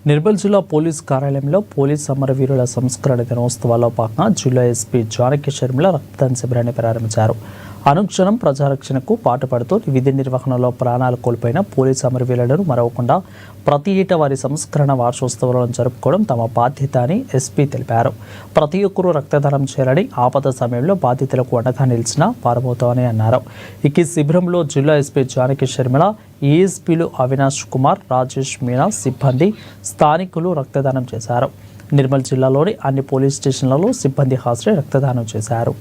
నిర్మల్ జిల్లా పోలీస్ కార్యాలయంలో పోలీస్ అమరవీరుల సంస్కరణ దినోత్సవాల్లో భాగంగా జిల్లా ఎస్పీ జానకి శర్మిల రక్తదాన శిబిరాన్ని ప్రారంభించారు. అనుక్షణం ప్రజారక్షణకు పాటుపడుతూ విధి నిర్వహణలో ప్రాణాలు కోల్పోయిన పోలీస్ అమరవీరులను మరవకుండా ప్రతి ఏటా వారి సంస్కరణ వార్షోత్సవాలను జరుపుకోవడం తమ బాధ్యత అని ఎస్పీ తెలిపారు. ప్రతి ఒక్కరూ రక్తదానం చేయాలని, ఆపద సమయంలో బాధితులకు అండగా నిలిచిన పారబోతామని అన్నారు. ఈ శిబిరంలో జిల్లా ఎస్పీ జానకి శర్మిల, ఏఎస్పీలు అవినాష్ కుమార్, రాజేష్ మీనా, సిబ్బంది, స్థానికులు రక్తదానం చేశారు. నిర్మల్ జిల్లాలోని అన్ని పోలీస్ స్టేషన్లలో సిబ్బంది హాజరై రక్తదానం చేశారు.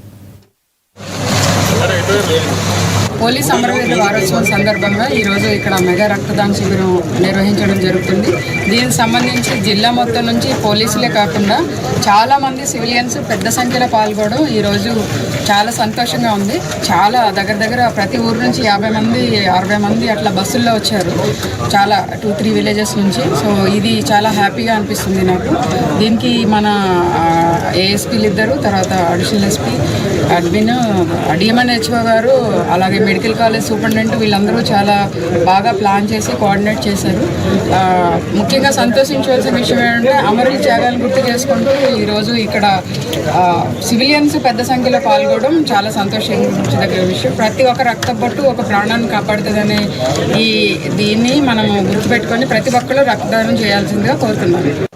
పోలీస్ అమరవీరుల వారోత్సవం సందర్భంగా ఈరోజు ఇక్కడ మెగా రక్తదాన శిబిరం నిర్వహించడం జరుగుతుంది. దీనికి సంబంధించి జిల్లా మొత్తం నుంచి పోలీసులే కాకుండా చాలామంది సివిలియన్స్ పెద్ద సంఖ్యలో పాల్గొనడం ఈరోజు చాలా సంతోషంగా ఉంది. చాలా దగ్గర ప్రతి ఊరు నుంచి 50 మంది 60 మంది అట్లా బస్సుల్లో వచ్చారు, చాలా 2-3 విలేజెస్ నుంచి. సో ఇది చాలా హ్యాపీగా అనిపిస్తుంది నాకు. దీనికి మన ఏఎస్పీలు ఇద్దరు, తర్వాత అడిషనల్ ఎస్పీ, అడ్మిన్, డిఎంఎన్హెచ్ఓ గారు, అలాగే మెడికల్ కాలేజ్ సూపరింటెండెంట్ వీళ్ళందరూ చాలా బాగా ప్లాన్ చేసి కోఆర్డినేట్ చేశారు. ముఖ్యంగా సంతోషించవలసిన విషయం ఏంటంటే అమరుల త్యాగాలను గుర్తు చేసుకుంటూ ఈరోజు ఇక్కడ సివిలియన్స్ పెద్ద సంఖ్యలో పాల్గొనడం చాలా సంతోషించదగ్గ విషయం. ప్రతి ఒక్క రక్తబొట్టు ఒక ప్రాణాన్ని కాపాడుతుందనే దీన్ని మనం గుర్తుపెట్టుకొని ప్రతి ఒక్కరు రక్తదానం చేయాల్సిందిగా కోరుతున్నాను.